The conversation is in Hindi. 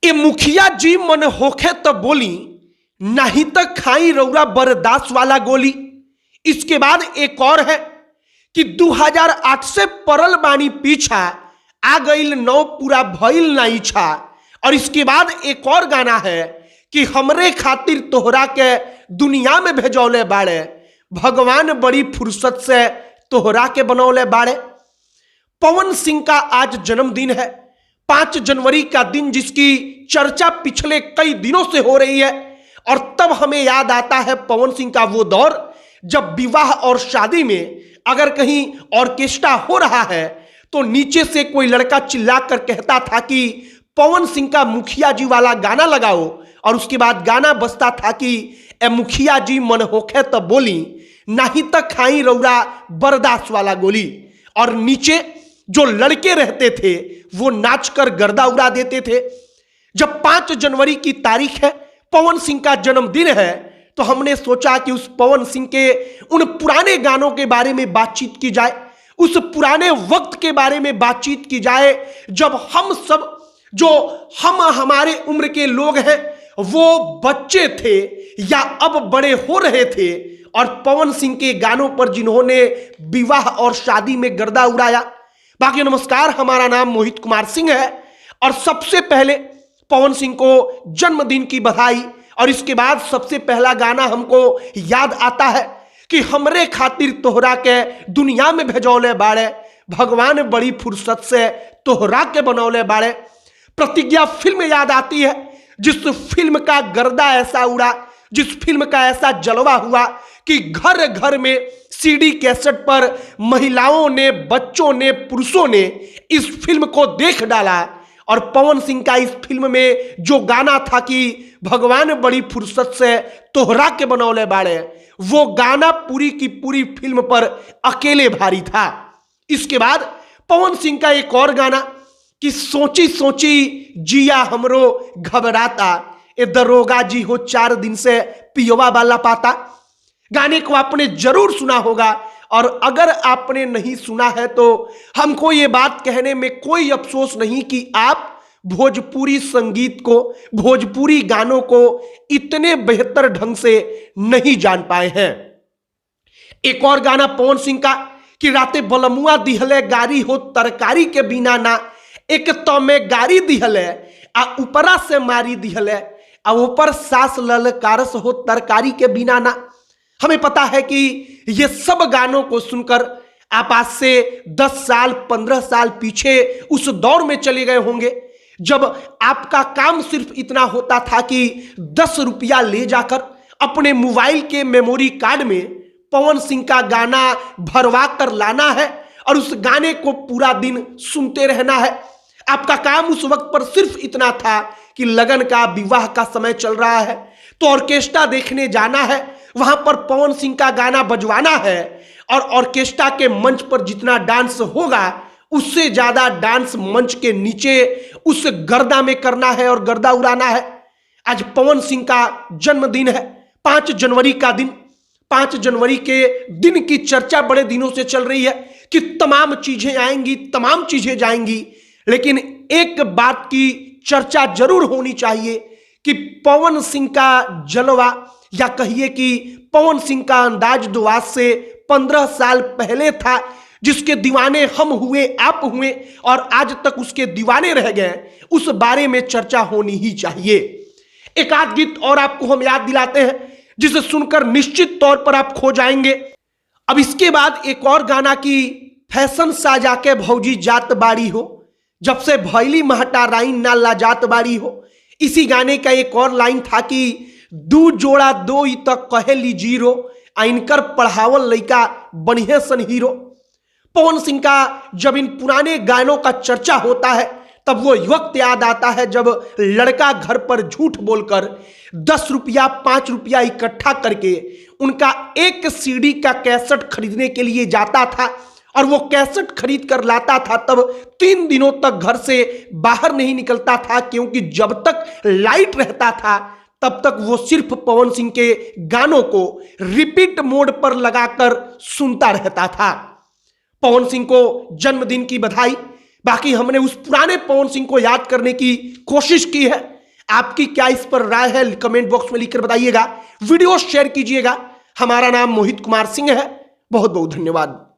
ए मुखिया जी मन होखे तो बोली, नहीं तो खाई रौरा बर्दाश्त वाला गोली। इसके बाद एक और है कि 2008 से परल बानी पीछा, आ गईल नौ पूरा भइल ना इच्छा। और इसके बाद एक और गाना है कि हमरे खातिर तोहरा के दुनिया में भेजौले बाड़े, भगवान बड़ी फुर्सत से तोहरा के बनौले बाड़े। पवन सिंह का आज जन्मदिन है, 5 जनवरी का दिन, जिसकी चर्चा पिछले कई दिनों से हो रही है। और तब हमें याद आता है पवन सिंह का वो दौर जब विवाह और शादी में अगर कहीं ऑर्केस्ट्रा हो रहा है तो नीचे से कोई लड़का चिल्लाकर कहता था कि पवन सिंह का मुखिया जी वाला गाना लगाओ, और उसके बाद गाना बजता था कि ए मुखिया जी मन होखे तो बोली, नहीं तो खाई रौरा बर्दाश्त वाला गोली। और नीचे जो लड़के रहते थे वो नाचकर गर्दा उड़ा देते थे। जब 5 जनवरी की तारीख है, पवन सिंह का जन्मदिन है, तो हमने सोचा कि उस पवन सिंह के उन पुराने गानों के बारे में बातचीत की जाए, उस पुराने वक्त के बारे में बातचीत की जाए जब हम सब, जो हमारे उम्र के लोग हैं, वो बच्चे थे या अब बड़े हो रहे थे, और पवन सिंह के गानों पर जिन्होंने विवाह और शादी में गर्दा उड़ाया। बाकी नमस्कार, हमारा नाम मोहित कुमार सिंह है और सबसे पहले पवन सिंह को जन्मदिन की बधाई। और इसके बाद सबसे पहला गाना हमको याद आता है कि हमरे खातिर तोहरा के दुनिया में भेजौले बाड़े, भगवान बड़ी फुर्सत से तोहरा के बनौले बाड़े। प्रतिज्ञा फिल्म याद आती है, जिस फिल्म का गर्दा ऐसा उड़ा, जिस फिल्म का ऐसा जलवा हुआ कि घर घर में सीडी कैसेट पर महिलाओं ने, बच्चों ने, पुरुषों ने इस फिल्म को देख डाला। और पवन सिंह का इस फिल्म में जो गाना था कि भगवान बड़ी फुर्सत से तोहरा के बनौले बाड़े, वो गाना पूरी की पूरी फिल्म पर अकेले भारी था। इसके बाद पवन सिंह का एक और गाना कि सोची सोची जिया हमरो घबराता, ए दरोगा जी हो 4 दिन से पियोवा वाला पाता। गाने को आपने जरूर सुना होगा, और अगर आपने नहीं सुना है तो हमको ये बात कहने में कोई अफसोस नहीं कि आप भोजपुरी संगीत को, भोजपुरी गानों को इतने बेहतर ढंग से नहीं जान पाए हैं। एक और गाना पवन सिंह का कि राते बलमुआ दिहले गारी हो तरकारी के बिना ना, एक तो में गारी दिहले आ ऊपरा से मारी दिहले, आ ऊपर सास ललकारस हो तरकारी के बिना ना। हमें पता है कि ये सब गानों को सुनकर आप आज से 10 साल 15 साल पीछे उस दौर में चले गए होंगे जब आपका काम सिर्फ इतना होता था कि 10 रुपया ले जाकर अपने मोबाइल के मेमोरी कार्ड में पवन सिंह का गाना भरवा कर लाना है और उस गाने को पूरा दिन सुनते रहना है। आपका काम उस वक्त पर सिर्फ इतना था कि लगन का, विवाह का समय चल रहा है तो ऑर्केस्ट्रा देखने जाना है, वहां पर पवन सिंह का गाना बजवाना है, और ऑर्केस्ट्रा के मंच पर जितना डांस होगा उससे ज्यादा डांस मंच के नीचे उस गर्दा में करना है और गर्दा उड़ाना है। आज पवन सिंह का जन्मदिन है, 5 जनवरी का दिन। 5 जनवरी के दिन की चर्चा बड़े दिनों से चल रही है कि तमाम चीजें आएंगी, तमाम चीजें जाएंगी, लेकिन एक बात की चर्चा जरूर होनी चाहिए कि पवन सिंह का जलवा, या कहिए कि पवन सिंह का अंदाज जो आज से 15 साल पहले था, जिसके दीवाने हम हुए, आप हुए और आज तक उसके दीवाने रह गए, उस बारे में चर्चा होनी ही चाहिए। एक आध गीत और आपको हम याद दिलाते हैं जिसे सुनकर निश्चित तौर पर आप खो जाएंगे। अब इसके बाद एक और गाना की फैशन साजा के भौजी जात बाड़ी हो, जब से भैली महटा राइन ना लाजात बाड़ी हो। इसी गाने का एक और लाइन था कि 2 जोड़ा 2 तक कहे ली जीरो, आइनकर पढ़ावल लइका बनिहे सन हीरो। पवन सिंह का जब इन पुराने गानों का चर्चा होता है तब वो वक्त याद आता है जब लड़का घर पर झूठ बोलकर 10 रुपया 5 रुपया इकट्ठा करके उनका एक सीडी का कैसेट खरीदने के लिए जाता था, और वो कैसेट खरीद कर लाता था तब 3 दिनों तक घर से बाहर नहीं निकलता था, क्योंकि जब तक लाइट रहता था तब तक वो सिर्फ पवन सिंह के गानों को रिपीट मोड पर लगाकर सुनता रहता था। पवन सिंह को जन्मदिन की बधाई। बाकी हमने उस पुराने पवन सिंह को याद करने की कोशिश की है आपकी क्या इस पर राय है कमेंट बॉक्स में लिखकर बताइएगा। वीडियो शेयर कीजिएगा। हमारा नाम मोहित कुमार सिंह है। बहुत बहुत धन्यवाद।